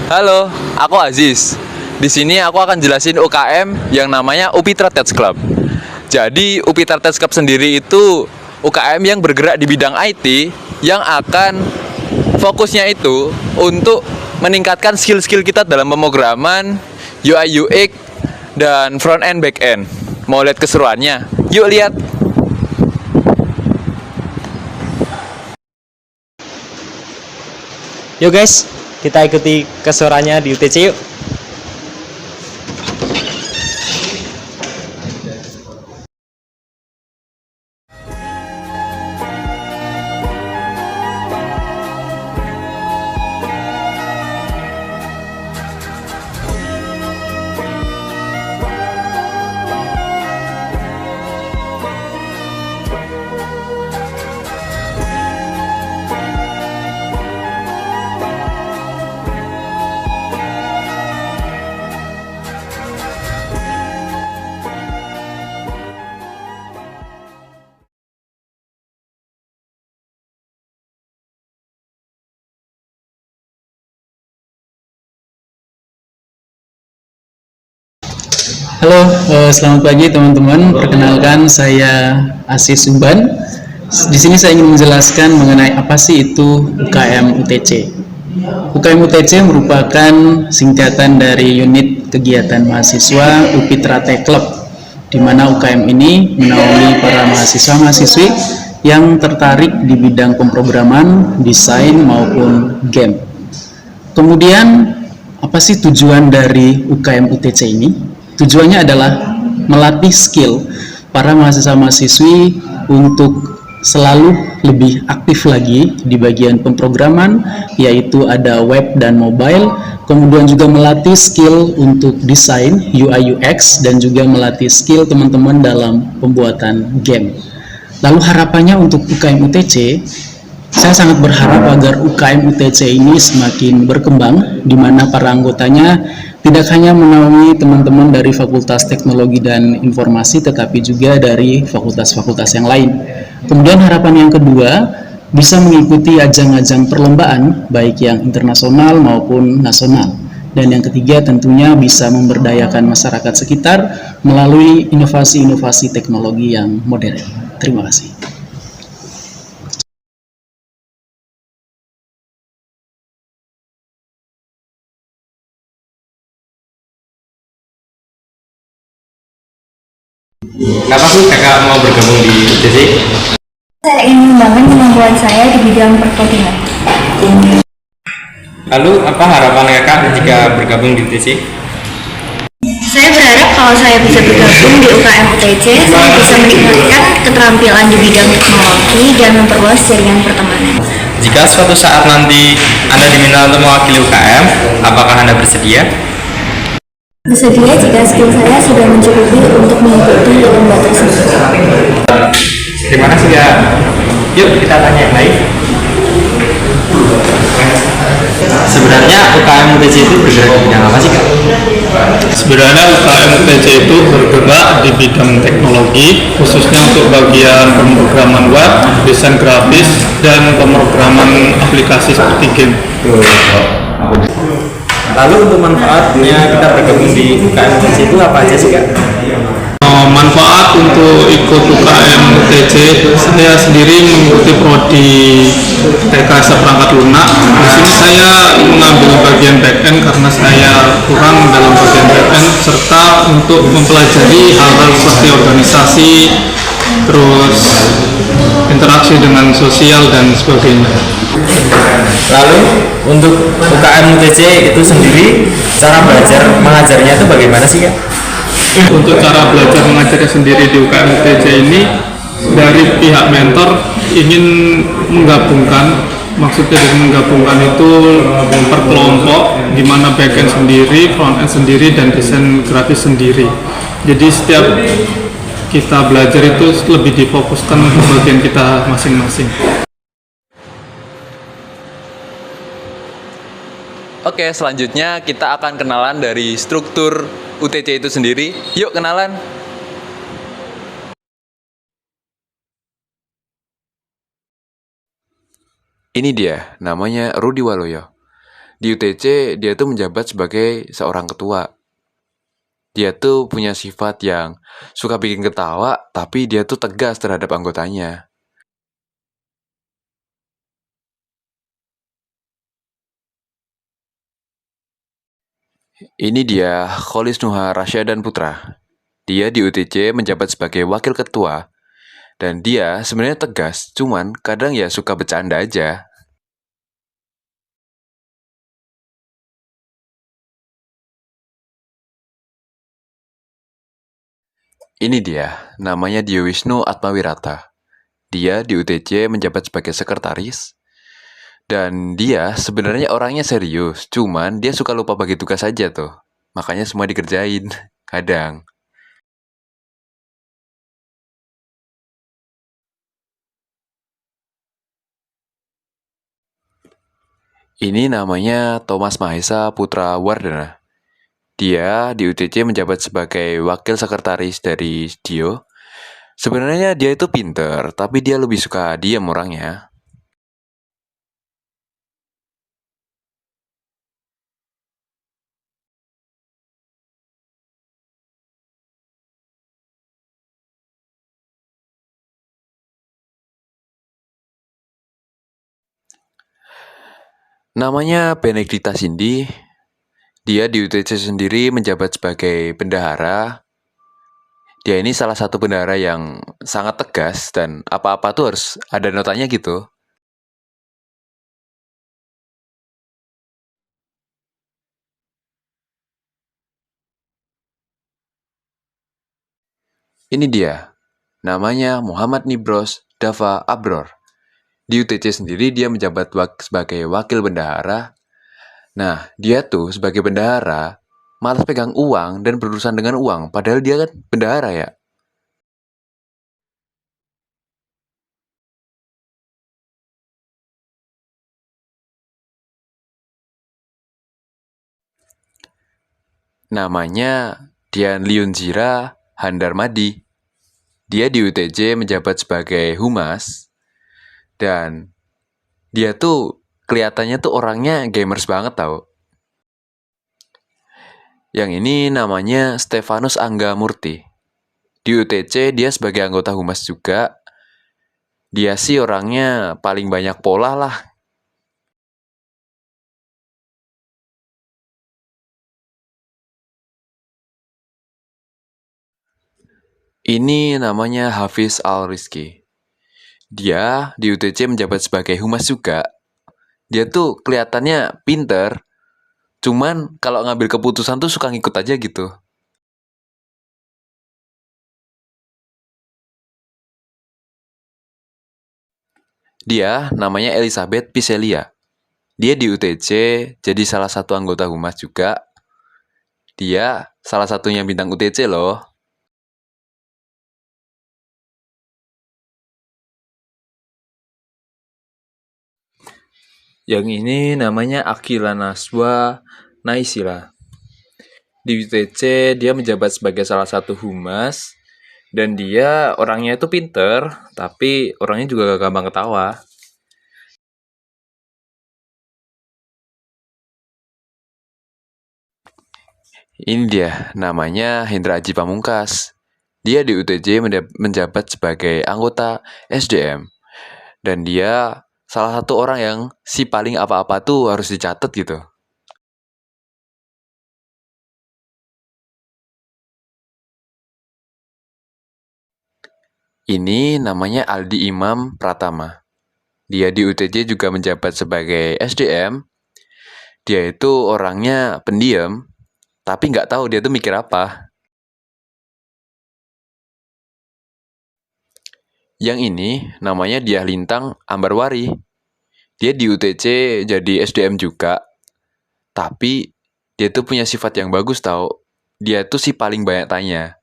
Halo, aku Aziz. Di sini aku akan jelasin UKM yang namanya Upitra Tech Club. Jadi Upitra Tech Club sendiri itu UKM yang bergerak di bidang IT yang akan fokusnya itu untuk meningkatkan skill-skill kita dalam pemrograman, UI UX, dan front end back end. Mau lihat keseruannya? Yuk lihat. Yuk guys, kita ikuti keseruannya di UTC yuk. Halo, selamat pagi teman-teman. Perkenalkan saya Asis Sumban. Di sini saya ingin menjelaskan mengenai apa sih itu UKM UTC. UKM UTC merupakan singkatan dari unit kegiatan mahasiswa Upitra Tech Club, di mana UKM ini menaungi para mahasiswa-mahasiswi yang tertarik di bidang pemrograman, desain maupun game. Kemudian, apa sih tujuan dari UKM UTC ini? Tujuannya adalah melatih skill para mahasiswa-mahasiswi untuk selalu lebih aktif lagi di bagian pemrograman, yaitu ada web dan mobile, kemudian juga melatih skill untuk desain UI UX, dan juga melatih skill teman-teman dalam pembuatan game. Lalu harapannya untuk UKM UTC, saya sangat berharap agar UKM UTC ini semakin berkembang, di mana para anggotanya tidak hanya menaungi teman-teman dari Fakultas Teknologi dan Informasi, tetapi juga dari fakultas-fakultas yang lain. Kemudian harapan yang kedua, bisa mengikuti ajang-ajang perlombaan, baik yang internasional maupun nasional. Dan yang ketiga tentunya bisa memberdayakan masyarakat sekitar melalui inovasi-inovasi teknologi yang modern. Terima kasih. Kenapa sih kakak mau bergabung di UTC? Saya ingin mengembangkan kemampuan saya di bidang percodingan. Lalu apa harapan kakak jika bergabung di UTC? Saya berharap kalau saya bisa bergabung di UKM UTC, saya bisa meningkatkan keterampilan di bidang teknologi dan memperluas jaringan pertemanan. Jika suatu saat nanti Anda diminta untuk mewakili UKM, apakah Anda bersedia? Bersedia jika skill saya sudah mencukupi untuk mengikuti lomba tersebut. Terima kasih ya. Yuk kita tanya yang lain. Sebenarnya UKM UTC itu bergerak di bidang apa sih kak? Sebenarnya UKM UTC itu bergerak di bidang teknologi, khususnya untuk bagian pemrograman web, desain grafis, dan pemrograman aplikasi seperti game. Lalu untuk manfaatnya kita bergabung di UKM UTC itu apa aja sih kak? Manfaat untuk ikut UKM UTC, saya sendiri mengikuti prodi rekayasa perangkat lunak. Di sini saya mengambil bagian backend karena saya kurang dalam bagian backend, serta untuk mempelajari hal-hal seperti organisasi, terus interaksi dengan sosial dan sebagainya. Lalu untuk UKM UTC itu sendiri cara belajar mengajarnya itu bagaimana sih kak? Untuk cara belajar mengajarnya sendiri di UKM UTC ini, dari pihak mentor ingin menggabungkan, maksudnya dengan menggabungkan itu per kelompok, di mana backend sendiri, frontend sendiri, dan desain grafis sendiri. Jadi setiap kita belajar itu lebih difokuskan ke bagian kita masing-masing. Oke, selanjutnya kita akan kenalan dari struktur UTC itu sendiri. Yuk kenalan. Ini dia, namanya Rudi Waloyo. Di UTC, dia tuh menjabat sebagai seorang ketua. Dia tuh punya sifat yang suka bikin ketawa, tapi dia tuh tegas terhadap anggotanya. Ini dia Kholis Nuha Rasyadan Putra. Dia di UTC menjabat sebagai wakil ketua, dan dia sebenarnya tegas, cuman kadang ya suka bercanda aja. Ini dia, namanya Dio Wisnu Atmawirata. Dia di UTC menjabat sebagai sekretaris, dan dia sebenarnya orangnya serius, cuman dia suka lupa bagi tugas aja tuh. Makanya semua dikerjain, kadang. Ini namanya Thomas Mahesa Putra Wardana. Dia di UTC menjabat sebagai wakil sekretaris dari Dio. Sebenarnya dia itu pinter, tapi dia lebih suka diam orangnya. Namanya Benedikta Cindy. Dia di UTC sendiri menjabat sebagai bendahara. Dia ini salah satu bendahara yang sangat tegas dan apa-apa tuh harus ada notanya gitu. Ini dia, namanya Muhammad Nibros Dava Abror. Di UTC sendiri dia menjabat sebagai wakil bendahara. Nah, dia tuh sebagai bendahara malas pegang uang dan berurusan dengan uang, padahal dia kan bendahara ya. Namanya Dian Liunjira Handarmadi. Dia di UTJ menjabat sebagai humas, dan dia tuh kelihatannya tuh orangnya gamers banget tau. Yang ini namanya Stefanus Angga Murti. Di UTC dia sebagai anggota humas juga. Dia sih orangnya paling banyak pola lah. Ini namanya Hafiz Al-Rizki. Dia di UTC menjabat sebagai humas juga. Dia tuh kelihatannya pinter, cuman kalau ngambil keputusan tuh suka ngikut aja gitu. Dia namanya Elizabeth Piselia. Dia di UTC jadi salah satu anggota humas juga. Dia salah satunya bintang UTC loh. Yang ini namanya Akila Naswa Naisila. Di UTC dia menjabat sebagai salah satu humas. Dan dia orangnya itu pinter, tapi orangnya juga gak gampang ketawa. Ini dia, namanya Hendra Aji Pamungkas. Dia di UTJ menjabat sebagai anggota SDM. Dan dia salah satu orang yang si paling apa-apa tuh harus dicatat gitu. Ini namanya Aldi Imam Pratama. Dia di UTJ juga menjabat sebagai SDM. Dia itu orangnya pendiam, tapi nggak tahu dia tuh mikir apa. Yang ini namanya Diah Lintang Ambarwari. Dia di UTC jadi SDM juga, tapi dia tuh punya sifat yang bagus tau. Dia tuh si paling banyak tanya.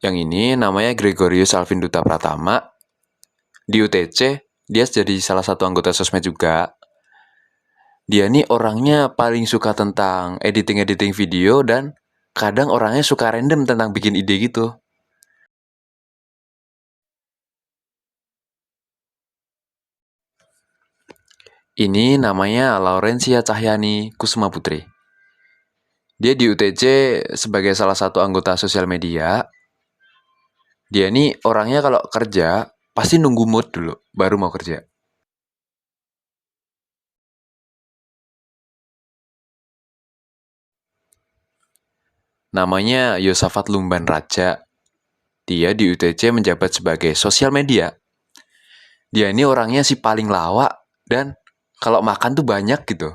Yang ini namanya Gregorius Alvin Duta Pratama. Di UTC, dia jadi salah satu anggota sosmed juga. Dia nih orangnya paling suka tentang editing-editing video dan kadang orangnya suka random tentang bikin ide gitu. Ini namanya Laurencia Cahyani Kusuma Putri. Dia di UTC sebagai salah satu anggota sosial media. Dia nih orangnya kalau kerja pasti nunggu mood dulu baru mau kerja. Namanya Yosafat Lumban Raja. Dia di UTC menjabat sebagai sosial media. Dia ini orangnya sih paling lawak dan kalau makan tuh banyak gitu.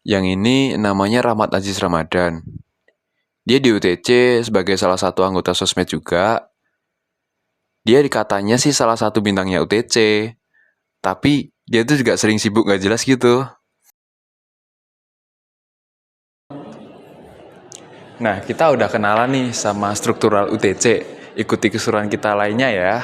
Yang ini namanya Rahmat Aziz Ramadan. Dia di UTC sebagai salah satu anggota sosmed juga. Dia dikatanya sih salah satu bintangnya UTC. Tapi dia tuh juga sering sibuk gak jelas gitu. Nah, kita udah kenalan nih sama struktural UTC. Ikuti keseruan kita lainnya ya.